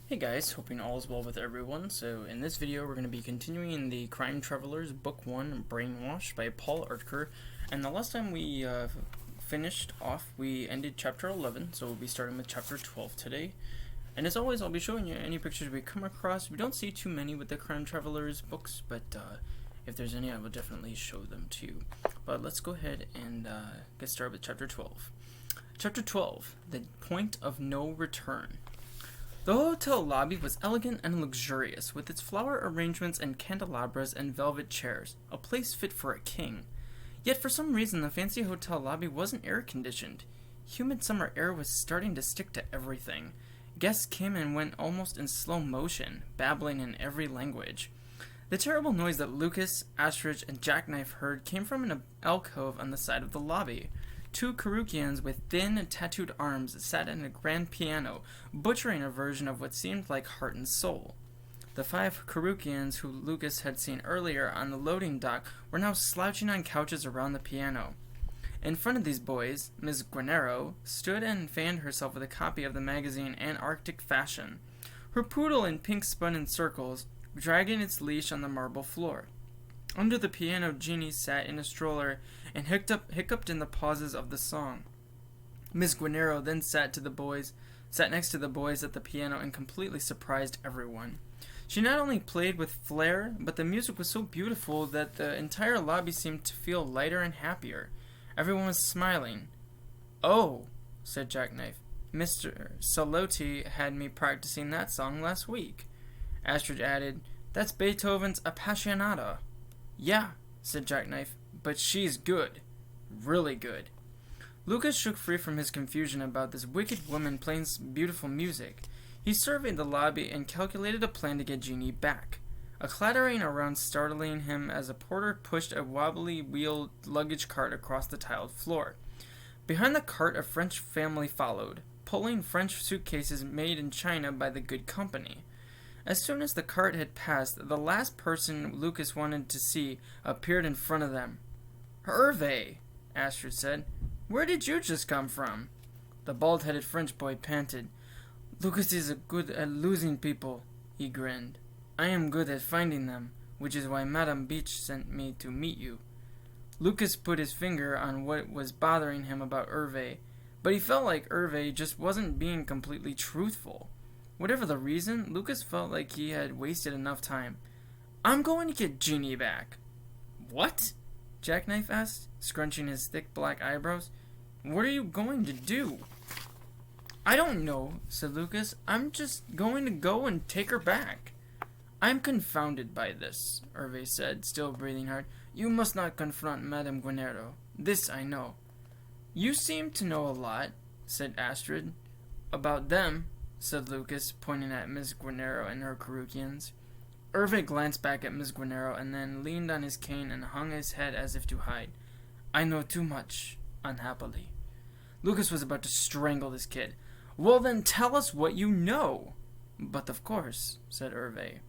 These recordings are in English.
Hey guys, hoping all is well with everyone. So in this video we're going to be continuing the Crime Travelers Book 1 Brainwashed by Paul Aertker. And the last time we finished off, we ended chapter 11, so we'll be starting with chapter 12 today. And as always, I'll be showing you any pictures we come across. We don't see too many with the Crime Travelers books, but if there's any I will definitely show them to you. But let's go ahead and get started with chapter 12. Chapter 12, The Point of No Return. The hotel lobby was elegant and luxurious, with its flower arrangements and candelabras and velvet chairs, a place fit for a king. Yet for some reason the fancy hotel lobby wasn't air-conditioned. Humid summer air was starting to stick to everything. Guests came and went almost in slow motion, babbling in every language. The terrible noise that Lucas, Astrid, and Jackknife heard came from an alcove on the side of the lobby. Two Kurukians with thin, tattooed arms sat at a grand piano, butchering a version of what seemed like Heart and Soul. The five Kurukians who Lucas had seen earlier on the loading dock were now slouching on couches around the piano. In front of these boys, Ms. Guennero stood and fanned herself with a copy of the magazine Arctic Fashion. Her poodle in pink spun in circles, dragging its leash on the marble floor. Under the piano, Gini sat in a stroller and hiccuped in the pauses of the song. Miss Guennero then sat next to the boys at the piano and completely surprised everyone. She not only played with flair, but the music was so beautiful that the entire lobby seemed to feel lighter and happier. Everyone was smiling. "Oh," said Jackknife. "Mr. Salotti had me practicing that song last week." Astrid added, "That's Beethoven's Appassionata." "Yeah," said Jackknife, "but she's good. Really good." Lucas shook free from his confusion about this wicked woman playing beautiful music. He surveyed the lobby and calculated a plan to get Gini back. A clattering around startling him as a porter pushed a wobbly wheeled luggage cart across the tiled floor. Behind the cart a French family followed, pulling French suitcases made in China by the good company. As soon as the cart had passed, the last person Lucas wanted to see appeared in front of them. "Herve," Astrid said. "Where did you just come from?" The bald-headed French boy panted. "Lucas is good at losing people," he grinned. "I am good at finding them, which is why Madame Beach sent me to meet you." Lucas put his finger on what was bothering him about Herve, but he felt like Herve just wasn't being completely truthful. Whatever the reason, Lucas felt like he had wasted enough time. "I'm going to get Gini back." "What?" Jackknife asked, scrunching his thick black eyebrows. "What are you going to do?" "I don't know," said Lucas. "I'm just going to go and take her back." "I'm confounded by this," Herve said, still breathing hard. "You must not confront Madam Guennero. This I know." "You seem to know a lot," said Astrid. "About them," said Lucas, pointing at Miss Guennero and her Kurukians. Herve glanced back at Miss Guennero and then leaned on his cane and hung his head as if to hide. "I know too much," unhappily. Lucas was about to strangle this kid. "Well then tell us what you know." "But of course," said Herve.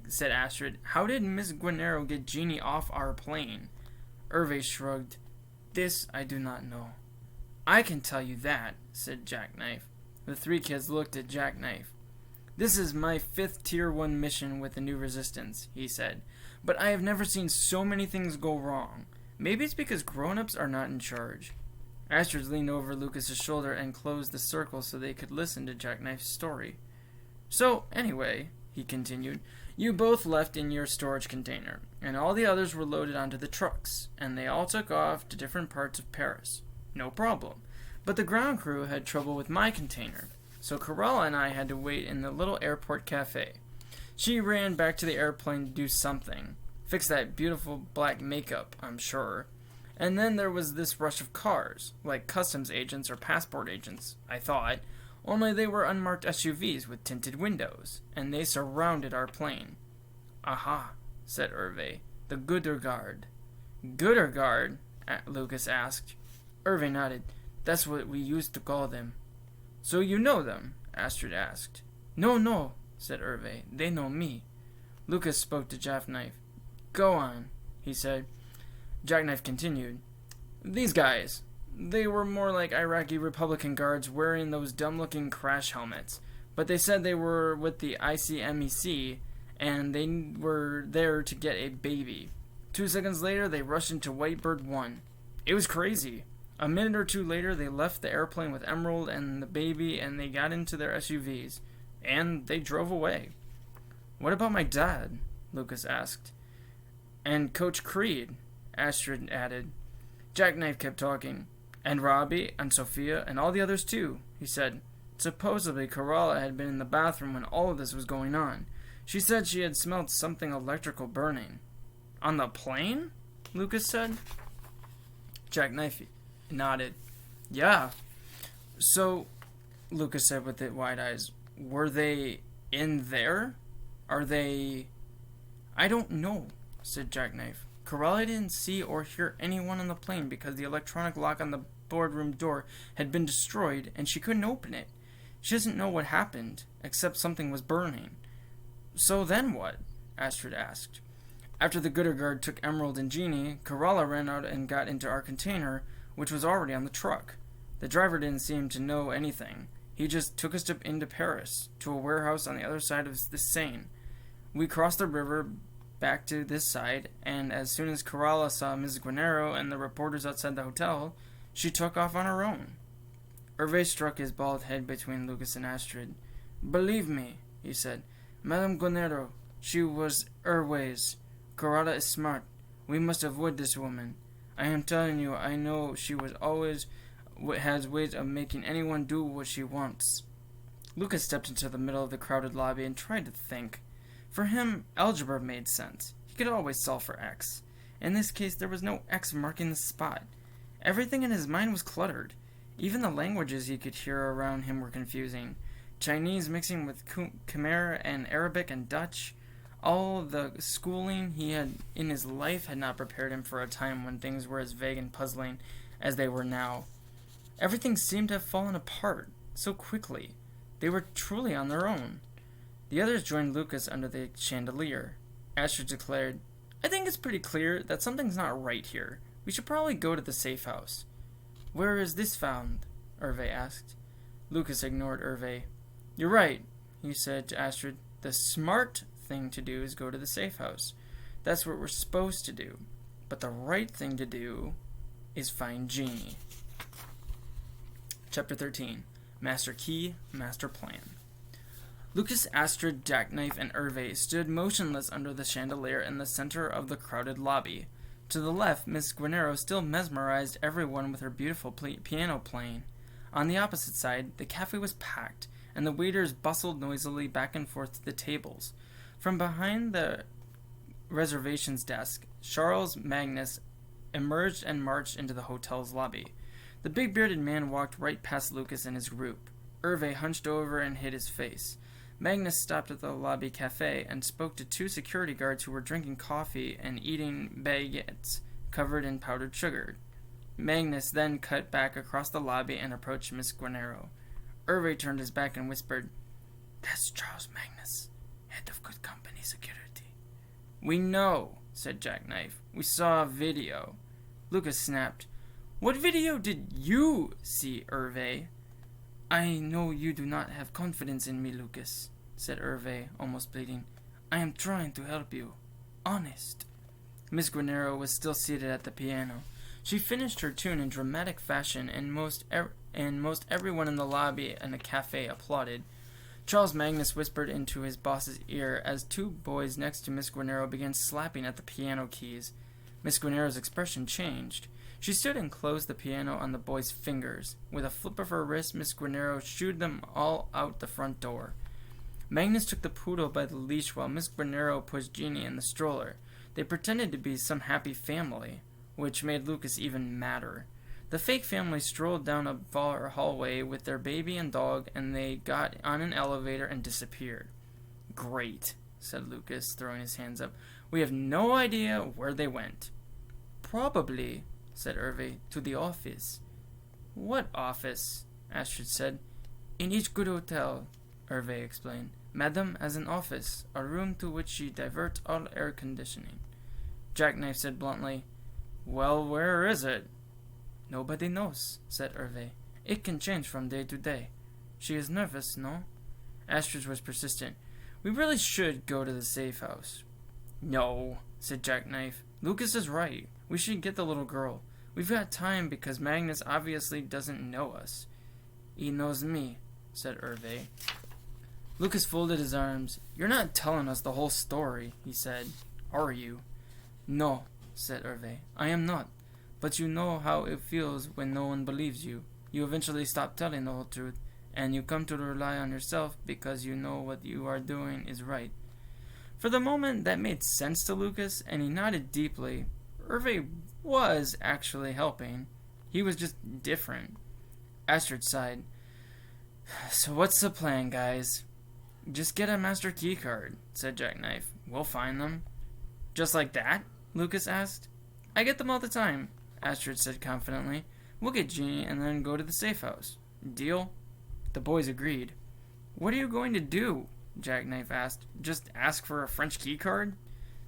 Said Astrid, "how did Miss Guennero get Gini off our plane?" Herve shrugged. "This I do not know." "I can tell you that," said Jackknife. The three kids looked at Jackknife. "This is my 5th Tier 1 mission with the new resistance," he said. "But I have never seen so many things go wrong. Maybe it's because grown-ups are not in charge." Astrid leaned over Lucas's shoulder and closed the circle so they could listen to Jackknife's story. "So, anyway," he continued, "you both left in your storage container, and all the others were loaded onto the trucks, and they all took off to different parts of Paris. No problem. But the ground crew had trouble with my container, so Corolla and I had to wait in the little airport cafe. She ran back to the airplane to do something. Fix that beautiful black makeup, I'm sure. And then there was this rush of cars, like customs agents or passport agents, I thought, only they were unmarked SUVs with tinted windows, and they surrounded our plane." "Aha," said Herve. "The Gooder Guard." "Gooder Guard?" Lucas asked. Herve nodded. "That's what we used to call them." "So you know them?" Astrid asked. No, said Herve. "They know me." Lucas spoke to Jackknife. "Go on," he said. Jackknife continued. "These guys, They were more like Iraqi Republican guards wearing those dumb-looking crash helmets. But they said they were with the ICMEC, and they were there to get a baby. 2 seconds later, they rushed into Whitebird 1. It was crazy. A minute or two later, they left the airplane with Emerald and the baby, and they got into their SUVs. And they drove away. "What about my dad?" Lucas asked. "And Coach Creed," Astrid added. Jackknife kept talking. "And Robbie, and Sophia, and all the others too," he said. Supposedly, Corolla had been in the bathroom when all of this was going on. She said she had smelled something electrical burning. "On the plane?" Lucas said. Jackknife nodded. "Yeah." "So," Lucas said with wide eyes, "were they in there? Are they—" "I don't know," said Jackknife. "Corolla didn't see or hear anyone on the plane because the electronic lock on the boardroom door had been destroyed and she couldn't open it. She doesn't know what happened, except something was burning." "So then what?" Astrid asked. "After the gooder guard took Emerald and Gini, Corolla ran out and got into our container, which was already on the truck. The driver didn't seem to know anything. He just took us into Paris, to a warehouse on the other side of the Seine. We crossed the river back to this side, and as soon as Corolla saw Mrs. Guennero and the reporters outside the hotel, she took off on her own." Herve struck his bald head between Lucas and Astrid. "Believe me," he said. "Madam Guennero, she was Herve's. Corolla is smart. We must avoid this woman. I am telling you, I know she was always has ways of making anyone do what she wants." Lucas stepped into the middle of the crowded lobby and tried to think. For him, algebra made sense. He could always solve for x. In this case, there was no x marking the spot. Everything in his mind was cluttered. Even the languages he could hear around him were confusing. Chinese mixing with Khmer and Arabic and Dutch. All the schooling he had in his life had not prepared him for a time when things were as vague and puzzling as they were now. Everything seemed to have fallen apart so quickly. They were truly on their own. The others joined Lucas under the chandelier. Astrid declared, "I think it's pretty clear that something's not right here. We should probably go to the safe house." "Where is this found?" Herve asked. Lucas ignored Herve. "You're right," he said to Astrid. "The smart thing to do is go to the safe house. That's what we're supposed to do. But the right thing to do is find Gini." Chapter 13. Master Key, Master Plan. Lucas, Astrid, Jackknife, and Herve stood motionless under the chandelier in the center of the crowded lobby. To the left, Miss Guennero still mesmerized everyone with her beautiful piano playing. On the opposite side, the cafe was packed, and the waiters bustled noisily back and forth to the tables. From behind the reservations desk, Charles Magnus emerged and marched into the hotel's lobby. The big bearded man walked right past Lucas and his group. Herve hunched over and hid his face. Magnus stopped at the lobby cafe and spoke to 2 security guards who were drinking coffee and eating baguettes covered in powdered sugar. Magnus then cut back across the lobby and approached Miss Guennero. Herve turned his back and whispered, "That's Charles Magnus, head of Good Company Security." "We know," said Jackknife. "We saw a video." Lucas snapped, "What video did you see, Herve?" "I know you do not have confidence in me, Lucas," said Herve, almost bleeding. "I am trying to help you. Honest." Miss Guennero was still seated at the piano. She finished her tune in dramatic fashion, and most everyone in the lobby and the cafe applauded. Charles Magnus whispered into his boss's ear as 2 boys next to Miss Guennero began slapping at the piano keys. Miss Guennero's expression changed. She stood and closed the piano on the boys' fingers. With a flip of her wrist, Miss Guennero shooed them all out the front door. Magnus took the poodle by the leash while Miss Guennero pushed Gini in the stroller. They pretended to be some happy family, which made Lucas even madder. The fake family strolled down a bar hallway with their baby and dog, and they got on an elevator and disappeared. "Great," said Lucas, throwing his hands up. "We have no idea where they went." "Probably," said Herve, "to the office." "What office?" Astrid said. "In each good hotel," Herve explained. "Madam has an office, a room to which she diverts all air conditioning." Jackknife said bluntly, "Well, where is it?" Nobody knows, said Herve. It can change from day to day. She is nervous, no? Astrid was persistent. We really should go to the safe house. No, said Jackknife. Lucas is right. We should get the little girl. We've got time because Magnus obviously doesn't know us. He knows me, said Herve. Lucas folded his arms. You're not telling us the whole story, he said. Are you? No, said Herve. I am not. But you know how it feels when no one believes you. You eventually stop telling the whole truth, and you come to rely on yourself because you know what you are doing is right. For the moment, that made sense to Lucas, and he nodded deeply. Herve was actually helping. He was just different. Astrid sighed. So what's the plan, guys? Just get a master key card, said Jackknife. We'll find them. Just like that? Lucas asked. I get them all the time, Astrid said confidently. We'll get Gini and then go to the safe house. Deal? The boys agreed. What are you going to do? Jackknife asked. Just ask for a French key card?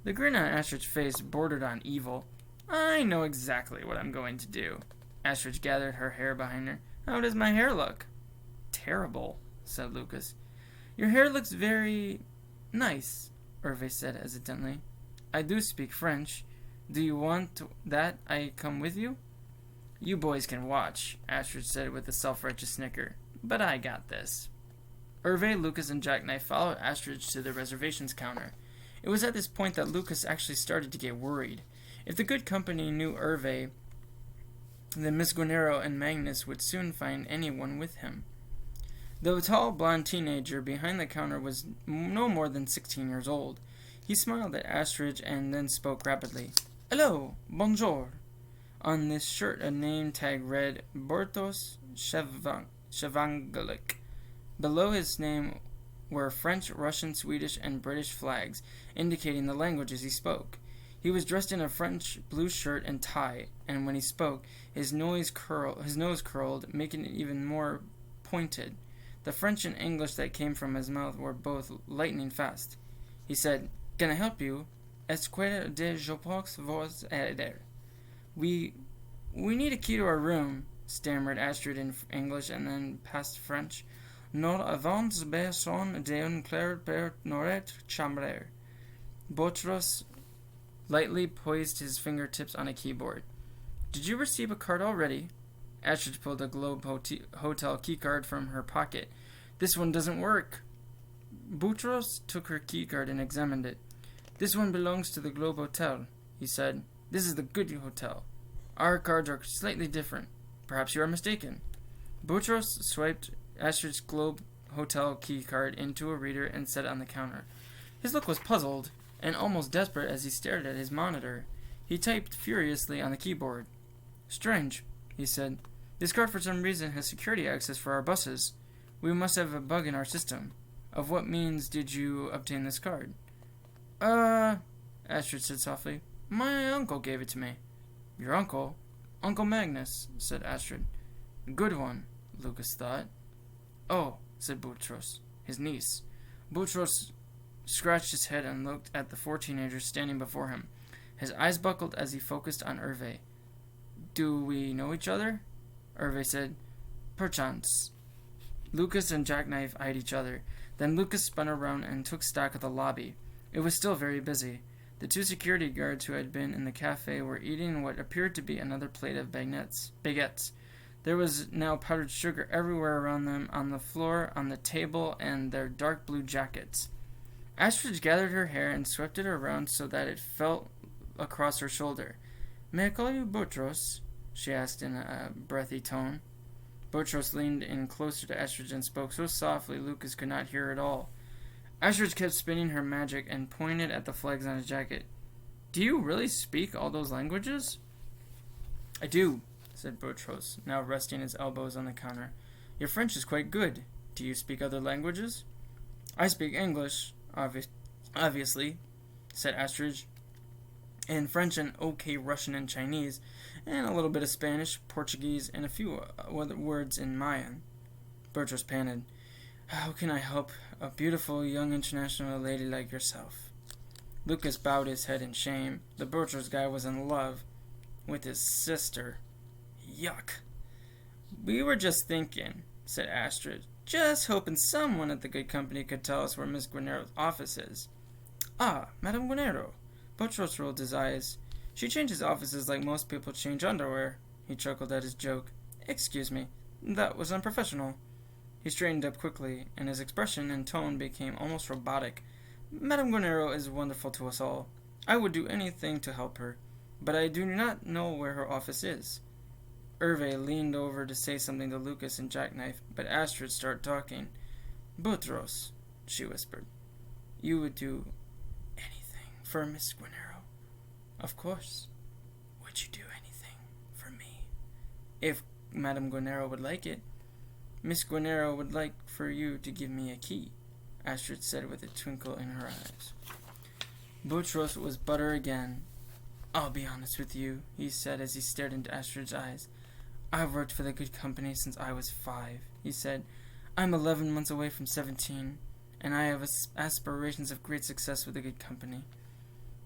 The grin on Astrid's face bordered on evil. I know exactly what I'm going to do. Astrid gathered her hair behind her. How does my hair look? Terrible, said Lucas. Your hair looks very nice, Herve said hesitantly. I do speak French. Do you want that I come with you? You boys can watch, Astrid said with a self-righteous snicker. But I got this. Herve, Lucas, and Jackknife followed Astrid to the reservations counter. It was at this point that Lucas actually started to get worried. If the good company knew Herve, then Miss Guennero and Magnus would soon find anyone with him. The tall, blonde teenager behind the counter was no more than 16 years old. He smiled at Astrid and then spoke rapidly. Hello, bonjour. On this shirt, a name tag read Bortos Chevangelic. Below his name were French, Russian, Swedish, and British flags, indicating the languages he spoke. He was dressed in a French blue shirt and tie, and when he spoke, his nose curled, making it even more pointed. The French and English that came from his mouth were both lightning fast. He said, Can I help you? Est-ce de je peux vous aider? We need a key to our room, stammered Astrid in English and then past French. Nous avons besoin d'un clair pour notre chambre. Botros lightly poised his fingertips on a keyboard. Did you receive a card already? Astrid pulled a Globe Hotel keycard from her pocket. This one doesn't work. Boutros took her keycard and examined it. This one belongs to the Globe Hotel, he said. This is the good hotel. Our cards are slightly different. Perhaps you are mistaken. Boutros swiped Astrid's Globe Hotel keycard into a reader and set it on the counter. His look was puzzled and almost desperate as he stared at his monitor. He typed furiously on the keyboard. Strange, he said. This card for some reason has security access for our buses. We must have a bug in our system. Of what means did you obtain this card? Astrid said softly. My uncle gave it to me. Your uncle? Uncle Magnus, said Astrid. Good one, Lucas thought. Oh, said Boutros. His niece. Boutros scratched his head and looked at the 4 teenagers standing before him. His eyes buckled as he focused on Herve. Do we know each other? Herve said, Perchance. Lucas and Jackknife eyed each other. Then Lucas spun around and took stock of the lobby. It was still very busy. The 2 security guards who had been in the cafe were eating what appeared to be another plate of baguettes. There was now powdered sugar everywhere around them, on the floor, on the table, and their dark blue jackets. Astrid gathered her hair and swept it around so that it fell across her shoulder. May I call you Boutros? She asked in a breathy tone. Boutros leaned in closer to Astrid and spoke so softly Lucas could not hear at all. Astrid kept spinning her magic and pointed at the flags on his jacket. Do you really speak all those languages? I do, said Boutros, now resting his elbows on the counter. Your French is quite good. Do you speak other languages? I speak English, obviously, said Astrid, and French and okay Russian and Chinese, and a little bit of Spanish, Portuguese, and a few words in Mayan. Boutros panted. How can I help a beautiful young international lady like yourself? Lucas bowed his head in shame. The Boutros guy was in love with his sister. Yuck. We were just thinking, said Astrid. Just hoping someone at the good company could tell us where Miss Guennero's office is. Ah, Madam Guennero. Botros rolled his eyes. She changes offices like most people change underwear. He chuckled at his joke. Excuse me, that was unprofessional. He straightened up quickly, and his expression and tone became almost robotic. Madam Guennero is wonderful to us all. I would do anything to help her, but I do not know where her office is. Herve leaned over to say something to Lucas and Jackknife, but Astrid started talking. Botros, she whispered, you would do anything for Miss Guennero. Of course. Would you do anything for me? If Madam Guennero would like it. Miss Guennero would like for you to give me a key, Astrid said with a twinkle in her eyes. Botros was butter again. I'll be honest with you, he said as he stared into Astrid's eyes. I've worked for the good company since I was 5, he said. I'm 11 months away from 17, and I have aspirations of great success with the good company.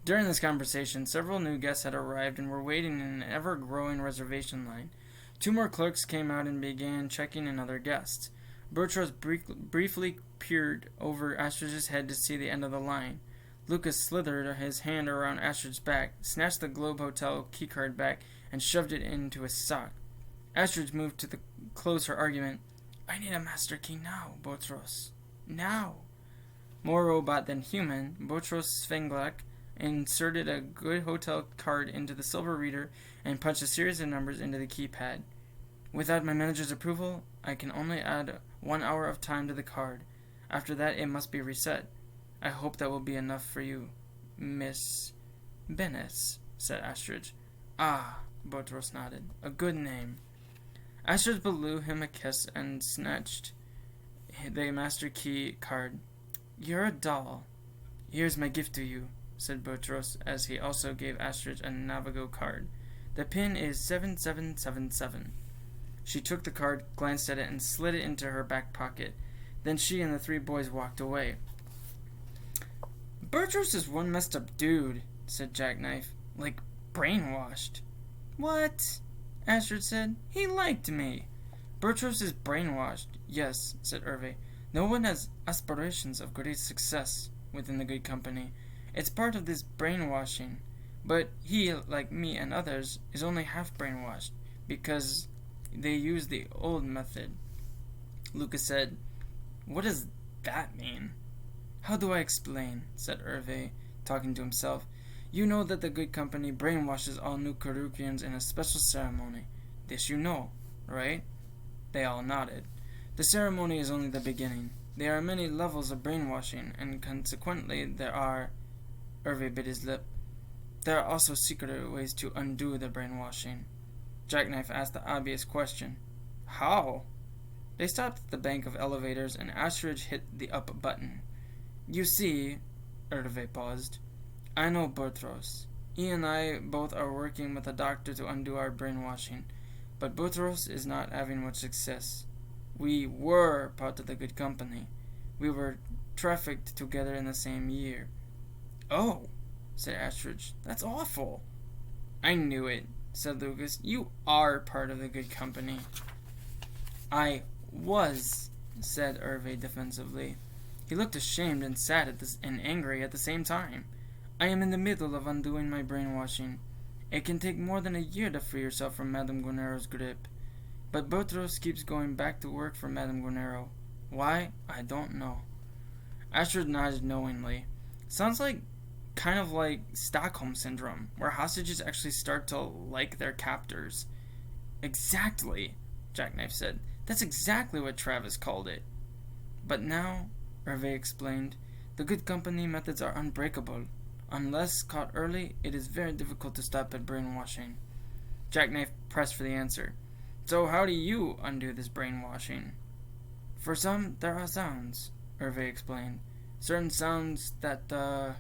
During this conversation, several new guests had arrived and were waiting in an ever-growing reservation line. 2 more clerks came out and began checking in other guests. Botros briefly peered over Astrid's head to see the end of the line. Lucas slithered his hand around Astrid's back, snatched the Globe Hotel keycard back, and shoved it into his sock. Astrid moved to close her argument. I need a master key now, Botros. Now. More robot than human, Botros Svenglak inserted a good hotel card into the silver reader and punched a series of numbers into the keypad. Without my manager's approval, I can only add 1 hour of time to the card. After that, it must be reset. I hope that will be enough for you, Miss Bennis, said Astrid. Ah, Botros nodded. A good name. Astrid blew him a kiss and snatched the master key card. You're a doll. Here's my gift to you, said Botros, as he also gave Astrid a Navigo card. The pin is 7777. She took the card, glanced at it, and slid it into her back pocket. Then she and the 3 boys walked away. Botros is one messed up dude, said Jackknife. Like, brainwashed. What? Astrid said. He liked me. Botros is brainwashed. Yes, said Herve. No one has aspirations of great success within the good company. It's part of this brainwashing. But he, like me and others, is only half brainwashed, because they use the old method. Lucas said, What does that mean? How do I explain? Said Herve, talking to himself. You know that the good company brainwashes all new Kurukians in a special ceremony. This you know, right? They all nodded. The ceremony is only the beginning. There are many levels of brainwashing, and consequently there are... Herve bit his lip. There are also secret ways to undo the brainwashing. Jackknife asked the obvious question. How? They stopped at the bank of elevators, and Astrid hit the up button. You see, Herve paused. I know Botros. He and I both are working with a doctor to undo our brainwashing, but Botros is not having much success. We were part of the good company. We were trafficked together in the same year. Oh, said Astrid. That's awful. I knew it, said Lucas. You are part of the good company. I was, said Herve defensively. He looked ashamed and sad and angry at the same time. I am in the middle of undoing my brainwashing. It can take more than a year to free yourself from Madam Guennero's grip. But Botros keeps going back to work for Madam Guennero. Why? I don't know. Astrid nodded knowingly. Sounds kind of like Stockholm Syndrome, where hostages actually start to like their captors. Exactly, Jackknife said. That's exactly what Travis called it. But now, Herve explained, the good company methods are unbreakable. Unless caught early, it is very difficult to stop at brainwashing. Jackknife pressed for the answer. So how do you undo this brainwashing? For some, there are sounds, Herve explained. Certain sounds that,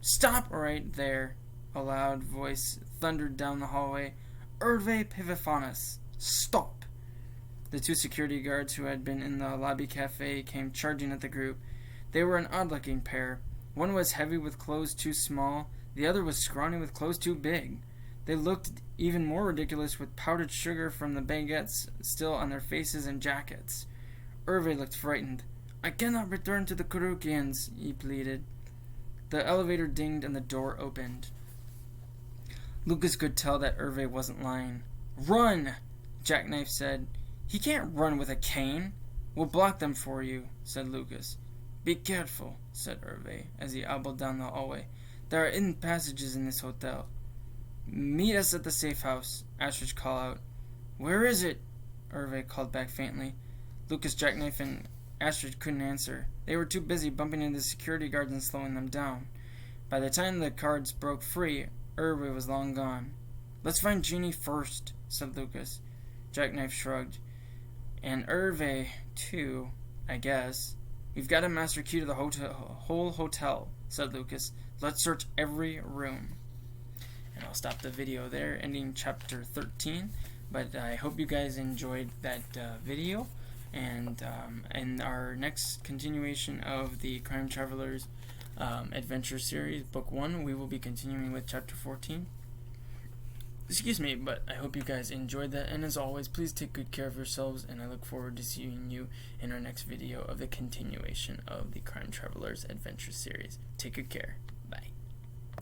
Stop right there, a loud voice thundered down the hallway. Herve Pivifanis, stop! The 2 security guards who had been in the lobby cafe came charging at the group. They were an odd-looking pair. One was heavy with clothes too small, the other was scrawny with clothes too big. They looked even more ridiculous with powdered sugar from the baguettes still on their faces and jackets. Herve looked frightened. "I cannot return to the Kurukians," he pleaded. The elevator dinged and the door opened. Lucas could tell that Herve wasn't lying. "Run!" Jackknife said. "He can't run with a cane." "We'll block them for you," said Lucas. "Be careful," said Herve as he elbowed down the hallway. "There are hidden passages in this hotel." "Meet us at the safe house," Astrid called out. "Where is it?" Herve called back faintly. Lucas, Jackknife, and Astrid couldn't answer. They were too busy bumping into the security guards and slowing them down. By the time the guards broke free, Herve was long gone. "Let's find Gini first," said Lucas. Jackknife shrugged. "And Herve, too, I guess." "We've got a master key to the whole hotel," said Lucas. "Let's search every room." And I'll stop the video there, ending chapter 13. But I hope you guys enjoyed that video. And in our next continuation of the Crime Travelers Adventure Series, Book 1, we will be continuing with Chapter 14. Excuse me, but I hope you guys enjoyed that. And as always, please take good care of yourselves, and I look forward to seeing you in our next video of the continuation of the Crime Travelers Adventure Series. Take good care.